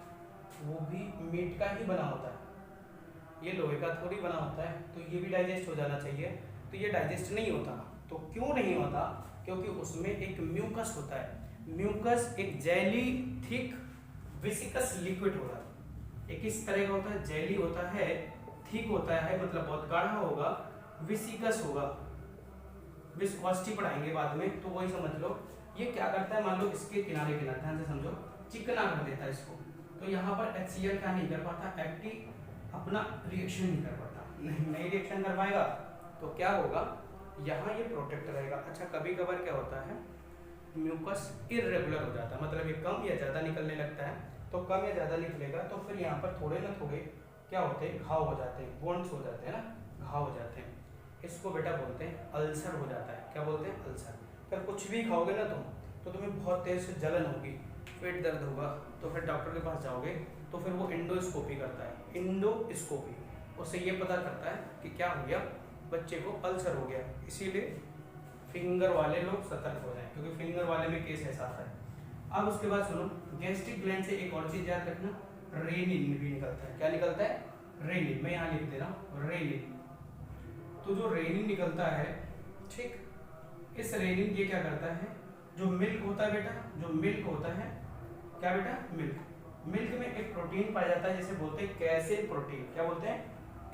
वो भी मीट का ही बना होता है, ये लोहे का थोड़ी बना होता है, तो ये भी डाइजेस्ट हो जाना चाहिए, तो ये डाइजेस्ट नहीं होता। तो क्यों नहीं होता, क्योंकि उसमें एक म्यूकस होता है। म्यूकस एक जेली थिक विसिकस लिक्विड होता है। एक इस तरह का होता है, जेली होता है, थिक होता है, मतलब बहुत गाढ़ा होगा, विसिकस होगा, विस्कोसिटी पढ़ाएंगे बाद में, तो वही समझ लो। ये क्या करता है, मान लो इसके किनारे किनारे, ध्यान से समझो, चिकना कर देता है इसको। तो यहाँ पर HCl क्या नहीं कर पाता, एक्टिव अपना रिएक्शन नहीं कर पाता, नहीं रिएक्शन कर पाएगा तो क्या होगा, यहाँ ये प्रोटेक्ट रहेगा। अच्छा कभी कभार क्या होता है, म्यूकस इरेगुलर हो जाता है, मतलब ये कम या ज़्यादा निकलने लगता है, तो कम या ज़्यादा निकलेगा तो फिर यहाँ पर थोड़े ना थोड़े क्या होते हैं, घाव हो जाते हैं, वॉन्ड्स हो जाते हैं ना, घाव हो जाते हैं। इसको बेटा बोलते हैं अल्सर हो जाता है। क्या बोलते हैं, अल्सर। अगर कुछ भी खाओगे ना तुम, तो तुम्हें बहुत तेज से जलन होगी, पेट दर्द होगा, तो फिर डॉक्टर के पास जाओगे, तो फिर वो इंडोस्कोपी करता है, इंडोस्कोपी, उससे ये पता करता है कि क्या हो गया, बच्चे को अल्सर हो गया। इसीलिए फिंगर वाले लोग सतर्क हो जाएं, क्योंकि फिंगर वाले में केस ऐसा आता है। अब उसके बाद सुनो, गैस्ट्रिक ग्लैंड से एक और चीज याद रखना, रेनिन भी निकलता है। क्या निकलता है, रेनिन। मैं यहाँ लिख दे रहा हूँ रेनिन। तो जो रेनिन निकलता है, ठीक, इस रेनिन ये क्या करता है, जो मिल्क होता है बेटा, जो मिल्क होता है, क्या बेटा, मिल्क, मिल्क में एक प्रोटीन पाया जाता है जिसे बोलते हैं कैसिन प्रोटीन। क्या बोलते हैं,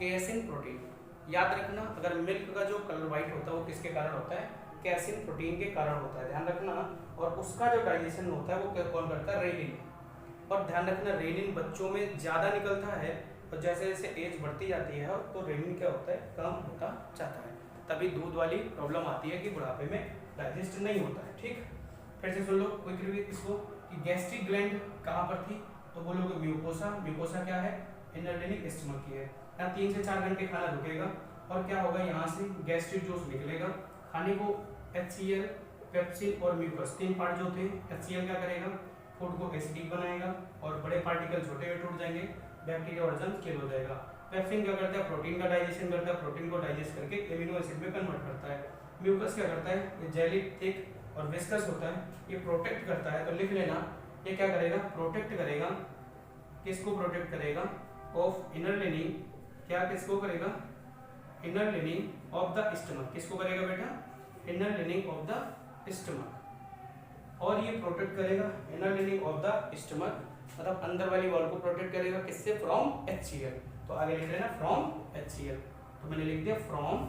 कैसिन प्रोटीन। याद रखना, अगर मिल्क का जो कलर व्हाइट होता है वो किसके कारण होता है, कैसिन प्रोटीन के कारण होता है, ध्यान रखना। और उसका जो डाइजेशन होता है वो कौन करता है, रेनिन। और ध्यान रखना, रेनिन बच्चों में ज्यादा निकलता है, और जैसे जैसे एज बढ़ती जाती है तो रेनिन क्या होता है, कम होता जाता है। तभी दूध वाली प्रॉब्लम आती है कि बुढ़ापे में डाइजेस्ट नहीं होता है। ठीक, फिर से सुन लो क्विकली इसको, कि गैस्ट्रिक ग्लैंड कहाँ पर थी, तो बोलोगे म्यूकोसा। म्यूकोसा क्या है, इनरलिनिक स्टमक की है। यहाँ 3 से 4 घंटे खाना रुकेगा और क्या होगा, यहाँ से गैस्ट्रिक जूस निकलेगा। खाने को HCl, पेप्सिन और म्यूकस, 3 पार्ट जो थे, HCl क्या करेगा, फूड को एसिडिक बनाएगा और बड़े पार्टिकल छोटे हुए टूट जाएंगे, बैक्टीरिया और जर्म किल हो जाएगा। पेप्सिन क्या करता है, प्रोटीन का डाइजेशन करता है, प्रोटीन को डाइजेस्ट करके एमिनो एसिड में कन्वर्ट करता है। म्यूकस क्या करता है, ये जेली थिक और विस्कस होता है, ये प्रोटेक्ट करता है। तो लिख लेना, ये क्या करेगा, प्रोटेक्ट करेगा। किसको प्रोटेक्ट करेगा, ऑफ इनर लिनिंग, क्या किसको करेगा, inner leaning of the stomach. किसको करेगा बेटा, inner leaning of the stomach. और ये प्रोटेक्ट करेगा inner leaning of the stomach, मतलब अंदर वाली वॉल को प्रोटेक्ट करेगा, किससे, फ्रॉम HCl। तो आगे लिख लेना फ्रॉम HCl, तो मैंने लिख दिया फ्रॉम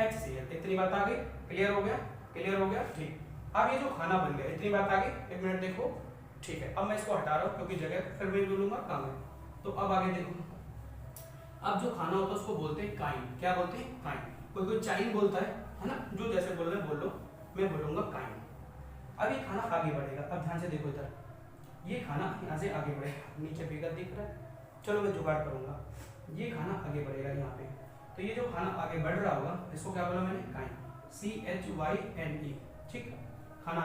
HCl। इतनी बात आ गई, क्लियर हो गया, क्लियर हो गया, ठीक। अब ये जो खाना बन गया, इतनी बात आ गई, 1 मिनट देखो, ठीक है। अब मैं इसको हटा रहा हूँ क्योंकि जगह फिर मैं बोलूंगा काम है। तो अब आगे देखो, अब जो खाना होता है उसको बोलते हैं काइन। क्या बोलते हैं, काइन। कोई कोई चाइन बोलता है ना, जो जैसे बोल रहे हैं बोल लो, मैं बोलूंगा काइन। अब ये खाना आगे बढ़ेगा, अब ध्यान से देखो इधर, ये खाना यहाँ से आगे बढ़ेगा, नीचे फिगर दिख रहा है, चलो मैं जुगाड़ करूंगा, ये खाना आगे बढ़ेगा यहाँ पे, तो ये जो खाना आगे बढ़ रहा होगा इसको क्या बोला मैंने, काइन, CHYNE, ठीक है। खाना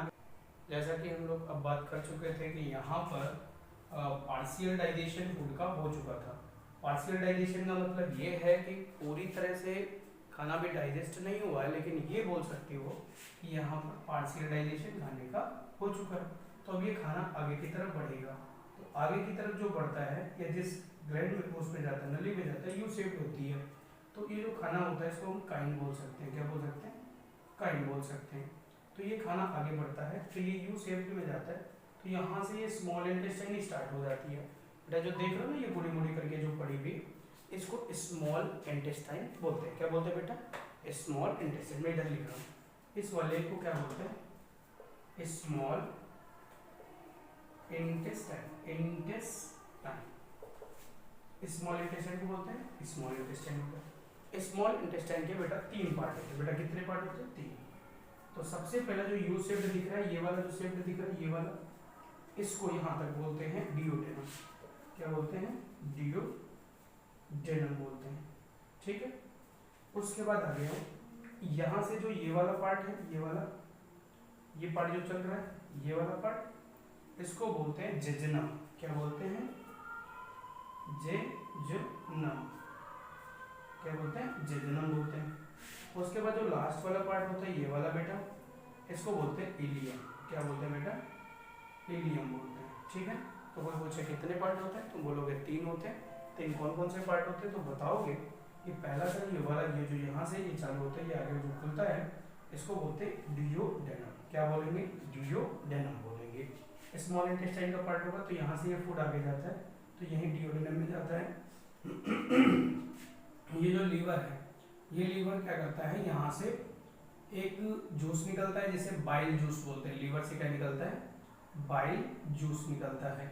जैसा कि हम लोग अब बात कर चुके थे कि यहाँ पर पार्शियल डाइजेशन फूड का हो चुका था। पार्शियल डाइजेशन का मतलब ये है कि पूरी तरह से खाना भी डाइजेस्ट नहीं हुआ है, लेकिन ये बोल सकते हो कि यहाँ पर पार्शियल डाइजेशन खाने का हो चुका है। तो अब ये खाना आगे की तरफ बढ़ेगा, तो आगे की तरफ जो बढ़ता है या जिस ग्लैंड में उसमें जाता है, नली में जाता है, यू शेप्ड होती है। तो ये जो खाना होता है इसको हम काइन बोल सकते हैं। क्या बोल सकते हैं, काइन बोल सकते हैं। तो ये खाना आगे बढ़ता है, तो ये यू शेप्ड में जाता है, तो यहाँ से ये स्मॉल इंटेस्टाइन स्टार्ट हो जाती है। बेटा जो देख रहे हो ना ये बूढ़ी बूढ़ी करके जो पड़ी हुई, इसको स्मॉल इंटेस्टाइन बोलते हैं। क्या बोलते हैं बेटा, स्मॉल इंटेस्टाइन। मैं इधर लिख रहा हूँ, इस वाले को क्या बोलते हैं, small intestine. Intestine, small intestine को बोलते हैं स्मॉल इंटेस्टाइन होता है। स्मॉल इंटेस्टाइन के बेटा 3 पार्ट होते हैं। बेटा कितने पार्ट होते हैं, 3। तो सबसे पहला जो यू शेप्ड दिख रहा है, ये वाला जो शेप्ड दिख रहा है, ये वाला, इसको यहाँ तक बोलते हैं डियोडेनम। क्या बोलते हैं, डियोडेनम बोलते हैं, ठीक है। उसके बाद आ गया यहाँ से जो ये वाला पार्ट है, ये वाला, ये पार्ट जो चल रहा है, ये वाला पार्ट, इसको बोलते हैं जेजनम। क्या बोलते हैं, जेजनम। क्या बोलते हैं, जेजनम बोलते हैं। उसके बाद जो लास्ट वाला पार्ट होता है, ये वाला बेटा, इसको बोलते हैं इलियम। क्या बोलते हैं बेटा, इलियम बोलते हैं, ठीक है। तो कोई पूछे कितने पार्ट होते हैं, तुम बोलोगे 3 होते हैं। 3 कौन कौन से पार्ट होते हैं, तो बताओगे कि पहला सा ये वाला, ये जो यहाँ से ये चालू होता है, ये आगे जो खुलता है, इसको बोलते हैं डियोडेनम। क्या बोलेंगे, डियोडेनम बोलेंगे। स्मॉल इंटेस्टाइन का पार्ट होगा, तो यहाँ से ये फूड आगे जाता है, तो यही डियोडेनम में जाता है। ये जो लीवर है, ये लीवर क्या करता है, यहाँ से एक जूस निकलता है जिसे बाइल जूस बोलते हैं। लीवर से क्या निकलता है, बाइल जूस निकलता है।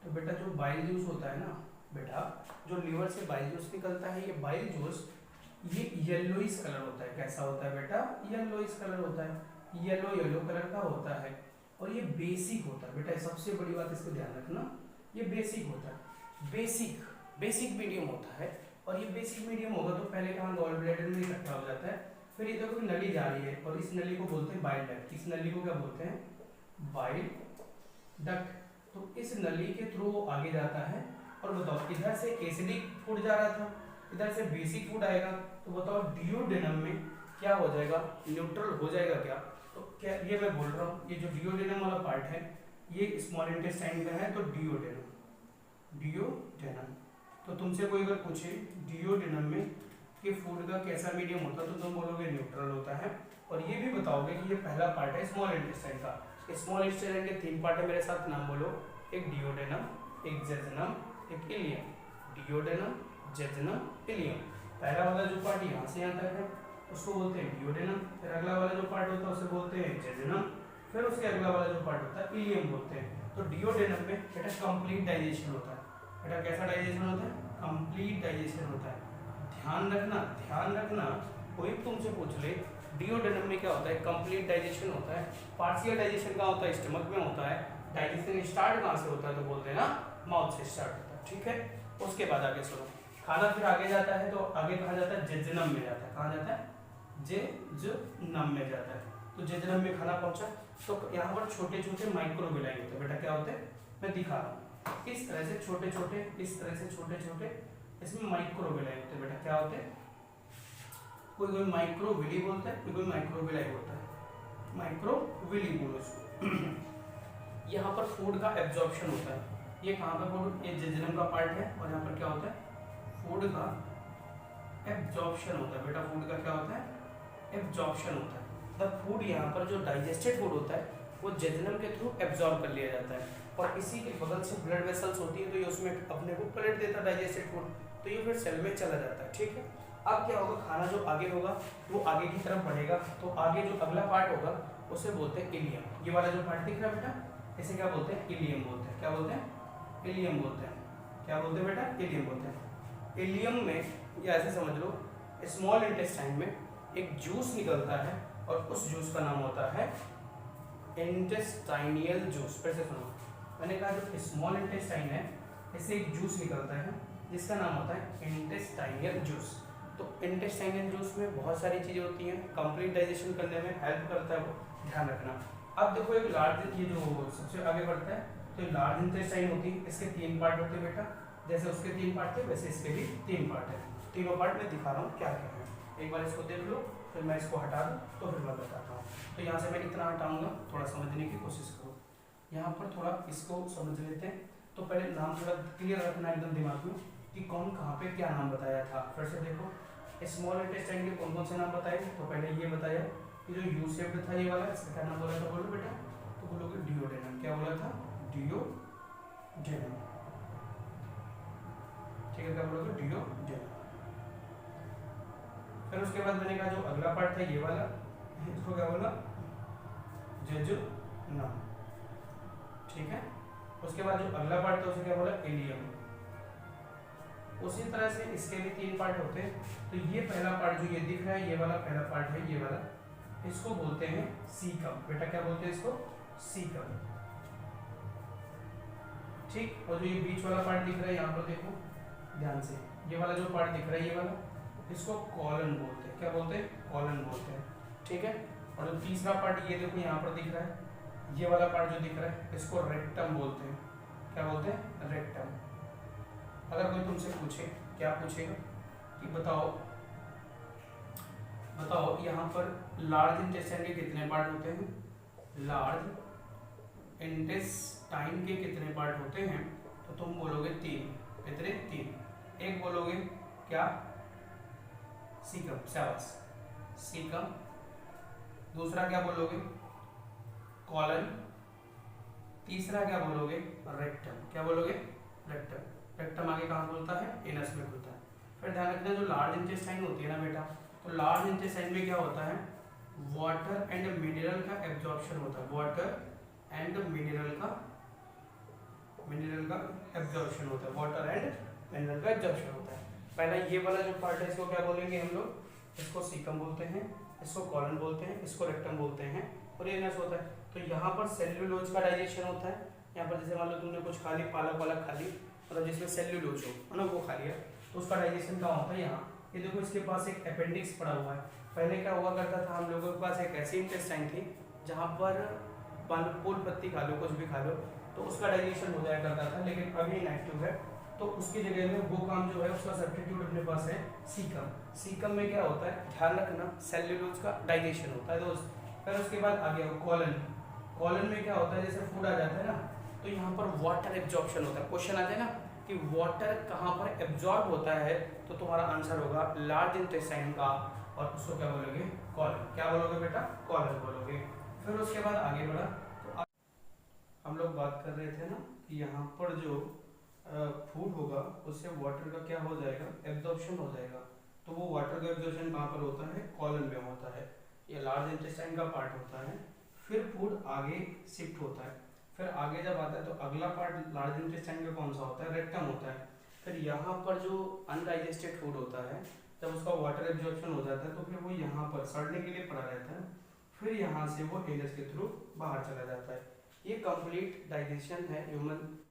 तो बेटा जो बाइल जूस होता है ना बेटा, जो लीवर से बाइल जूस निकलता है, ये बाइल जूस ये येलोइश कलर होता है। कैसा होता है बेटा, येलोइश कलर होता है, येलो येलो कलर का होता है, और ये बेसिक होता है। बेटा सबसे बड़ी बात इसको ध्यान रखना, ये बेसिक होता है, बेसिक मीडियम होता है। और ये बेसिक मीडियम होगा तो पहले कहाँ, गॉल ब्लैडर में इकट्ठा हो जाता है। फिर ये देखो नली जा रही है, और इस नली को बोलते हैं बाइल डक्ट। इस नली को क्या बोलते हैं, बाइल डक्ट। तो इस नली के थ्रू वो आगे जाता है। और बताओ इधर से एसिडिक फूड जा रहा था, इधर से बेसिक फूड आएगा, तो बताओ डियोडेनम में क्या हो जाएगा, न्यूट्रल हो जाएगा क्या। तो क्या ये मैं बोल रहा हूँ, ये जो डियोडेनम वाला पार्ट है ये स्मॉल इंटेस्टाइन में है, तो डियोडेनम। तो तुमसे कोई अगर पूछे डियोडेनम में कि फूड का कैसा मीडियम होता है, तो तुम बोलोगे न्यूट्रल होता है। और ये भी बताओगे कि ये पहला पार्ट है स्मॉल इंटेस्टाइन का। स्मॉल इंटेस्टाइन के 3 पार्ट है, मेरे साथ नाम बोलो, एक डियोडेनम, एक जेजनम, एक इलियम। डियोडेनम, जेजनम, इलियम। पहला वाला जो पार्ट यहाँ से यहाँ तक है उसको बोलते हैं डियोडेनम। फिर अगला वाला जो पार्ट होता है उसे बोलते हैं जेजनम। फिर उसके अगला वाला जो पार्ट होता है इलियम बोलते हैं। तो डियोडेनम में बेटा कंप्लीट डाइजेशन होता है। बेटा कैसा डाइजेशन होता है, कंप्लीट डाइजेशन होता है। ध्यान रखना, कोई तुमसे पूछ ले डियोडेनम में क्या होता है, कंप्लीट डाइजेशन होता है। पार्शियल डाइजेशन का होता है, स्टमक में होता है। डाइजेशन स्टार्ट कहाँ से होता है, तो बोलते हैं ना माउथ से स्टार्ट होता है, ठीक है। उसके बाद आगे सुनो, खाना फिर आगे जाता है, तो आगे कहाँ जाता है, जेजनम में जाता है। कहाँ जाता है, जेजनम में जाता है। तो जेजनम में खाना पहुंचा, तो यहाँ पर छोटे छोटे माइक्रोविलाई होते हैं। बेटा क्या होते हैं, मैं दिखा रहा हूँ, इस तरह से छोटे छोटे, इस तरह से छोटे छोटे, इसमें माइक्रोविलाई होते हैं। बेटा क्या होते हैं, कोई माइक्रोविली बोलता है, कोई माइक्रोविलाई बोलता है। माइक्रोविली बोलो इसको। यहाँ पर फूड का एब्जॉर्प्शन होता है। ये कहाँ पर फूड, ये जेजनम का पार्ट है, और यहाँ पर क्या होता है, फूड का एब्जॉर्प्शन होता है। बेटा फूड का क्या होता है, एब्जॉर्प्शन होता है। मतलब फूड यहाँ पर जो डाइजेस्टेड फूड होता है वो जेजनम के थ्रू एब्जॉर्ब कर लिया जाता है, और इसी के बगल से ब्लड वेसल्स होती है, तो ये उसमें अपने को पलट देता है डाइजेस्टेड फूड, तो ये फिर सेल में चला जाता है, ठीक है। अब क्या होगा, खाना जो आगे होगा वो आगे की तरफ बढ़ेगा, तो आगे जो अगला पार्ट होगा उसे बोलते हैं इलियम। ये वाला जो पार्ट दिख रहा है बेटा, इसे क्या बोलते हैं, इलियम बोलते हैं। क्या बोलते हैं, इलियम बोलते हैं। क्या बोलते हैं बेटा, इलियम बोलते हैं। इलियम में ये ऐसे समझ लो, स्मॉल इंटेस्टाइन में एक जूस निकलता है, और उस जूस का नाम होता है इंटेस्टाइनियल जूस। फिर से सुनो, मैंने कहा जो स्मॉल इंटेस्टाइन है इससे एक जूस निकलता है जिसका नाम होता है इंटेस्टाइनियल जूस। तो इंटेस्टाइनल जूस में बहुत सारी चीज़ें होती हैं, कंप्लीट डाइजेशन करने में हेल्प करता है, वो ध्यान रखना। अब देखो एक लार्ज, ये जो सबसे आगे बढ़ता है, तो लार्ज इंटेस्टाइन होती है, इसके 3 पार्ट होते हैं बेटा, जैसे उसके 3 पार्ट थे वैसे इसके भी 3 पार्ट है। तीनों पार्ट मैं दिखा रहा हूँ क्या क्या है, एक बार इसको देख लो, फिर मैं इसको हटा दूँ तो फिर मैं बताता हूँ। तो यहाँ से मैं इतना हटाऊंगा, थोड़ा समझने की कोशिश करो। यहाँ पर थोड़ा इसको समझ लेते हैं। तो पहले नाम थोड़ा क्लियर रखना एकदम दिमाग में कि कौन कहाँ पे क्या नाम बताया था। फिर से देखो, स्मॉल इंटेस्टाइन के कौन कौन से नाम बताए। तो पहले ये बताया कि जो यू शेप्ड था ये वाला, इसका क्या नाम बोला था, बोलो बेटा। तो बोलोगे डिओडेनम। क्या बोला था, डिओडेनम। ठीक है, क्या बोलोगे, डिओडेनम। फिर उसके बाद मैंने कहा जो अगला पार्ट था ये वाला, इसको क्या बोला, जेजुनम। ठीक है, उसके बाद जो अगला पार्ट था उसे क्या बोला, इलियम। उसी तरह से इसके भी 3 पार्ट होते हैं। तो ये पहला पार्ट जो ये दिख रहा है, ये वाला पहला पार्ट है, ये वाला, इसको बोलते हैं सीकम। बेटा क्या बोलते हैं इसको, सीकम। ठीक, और जो ये बीच वाला पार्ट दिख रहा है, यहाँ पर देखो ध्यान से, ये वाला जो पार्ट दिख रहा है ये वाला, इसको कॉलन बोलते हैं। क्या बोलते हैं, कॉलन बोलते हैं। ठीक है, और जो तीसरा पार्ट ये देखो यहाँ पर दिख रहा है, ये वाला पार्ट जो दिख रहा है, इसको रेक्टम बोलते हैं। क्या बोलते हैं, रेक्टम। अगर कोई तुमसे पूछे, क्या पूछेगा कि बताओ यहाँ पर लार्ज इंटेस्टाइन के कितने पार्ट होते हैं, लार्ज इंटेस्टाइन के कितने पार्ट होते हैं, तो तुम बोलोगे 3। कितने, 3। एक बोलोगे क्या, सीकम, शाबाश, सीकम। दूसरा क्या बोलोगे, कॉलन। तीसरा क्या बोलोगे, रेक्टम। क्या बोलोगे, रेक्टम। रेक्टम आगे कहाँ खुलता है, एनस में खुलता है। फिर ध्यान रखना जो लार्ज इंटेस्टाइन होती है ना बेटा, तो लार्ज इंटेस्टाइन में क्या होता है, वाटर एंड मिनरल का एब्जॉर्प्शन होता है। वाटर एंड मिनरल का एब्जॉर्प्शन होता है। वाटर एंड मिनरल का एब्जॉर्प्शन होता है। पहला ये वाला जो पार्ट है इसको क्या बोलेंगे हम लोग, इसको सीकम बोलते हैं, इसको कॉलन बोलते हैं, इसको रेक्टम बोलते हैं, और ये एनस होता है। तो यहाँ पर सेल्यूलोज का डाइजेशन होता है। यहाँ पर जैसे मान लो तुमने कुछ खा ली, पालक वालक खा ली, मतलब जिसमें सेल्यूलोज हो ना, वो खा लिया, तो उसका डाइजेशन कहाँ होता है, यहाँ। ये देखो इसके पास एक अपेंडिक्स पड़ा हुआ है। पहले क्या हुआ करता था, हम लोगों के पास एक ऐसी इंटेस्टाइन थी जहाँ पर फूल पत्ती खा लो, कुछ भी खा लो, तो उसका डाइजेशन हो जाया करता था, लेकिन अभी इनएक्टिव है। तो उसकी जगह में वो काम जो है उसका सब्स्टिट्यूट अपने पास है सीकम। सीकम में क्या होता है, ध्यान रखना, सेल्यूलोज का डाइजेशन होता है दोस्त। फिर उसके बाद आ गया कॉलन। कॉलन में क्या होता है, जैसे फूड आ जाता है ना, तो यहाँ पर वाटर एब्जॉर्प्शन होता है। क्वेश्चन आता है ना कि वाटर कहाँ पर एब्जॉर्ब होता है, तो तुम्हारा आंसर होगा लार्ज इंटेस्टाइन का, और उसको क्या बोलोगे, कॉलन। क्या बोलोगे बेटा, कॉलन बोलोगे। फिर उसके बाद आगे बढ़ा, तो हम लोग बात कर रहे थे ना कि यहाँ पर जो फूड होगा उससे वाटर का क्या हो जाएगा, एब्जॉर्प्शन हो जाएगा। तो वो वाटर का एब्जॉर्प्शन कहाँ पर होता है, कॉलन में होता है। ये लार्ज इंटेस्टाइन का पार्ट होता है। फिर फूड आगे शिफ्ट होता है। फिर आगे जब आता है तो अगला पार्ट लार्ज इंटेस्टाइन का कौन सा होता है, रेक्टम होता है। फिर यहाँ पर जो अनडाइजेस्टेड फूड होता है, जब उसका वाटर एब्जॉर्प्शन हो जाता है तो फिर वो यहाँ पर सड़ने के लिए पड़ा रहता है। फिर यहाँ से वो एनस के थ्रू बाहर चला जाता है। ये कंप्लीट डाइजेशन है ह्यूमन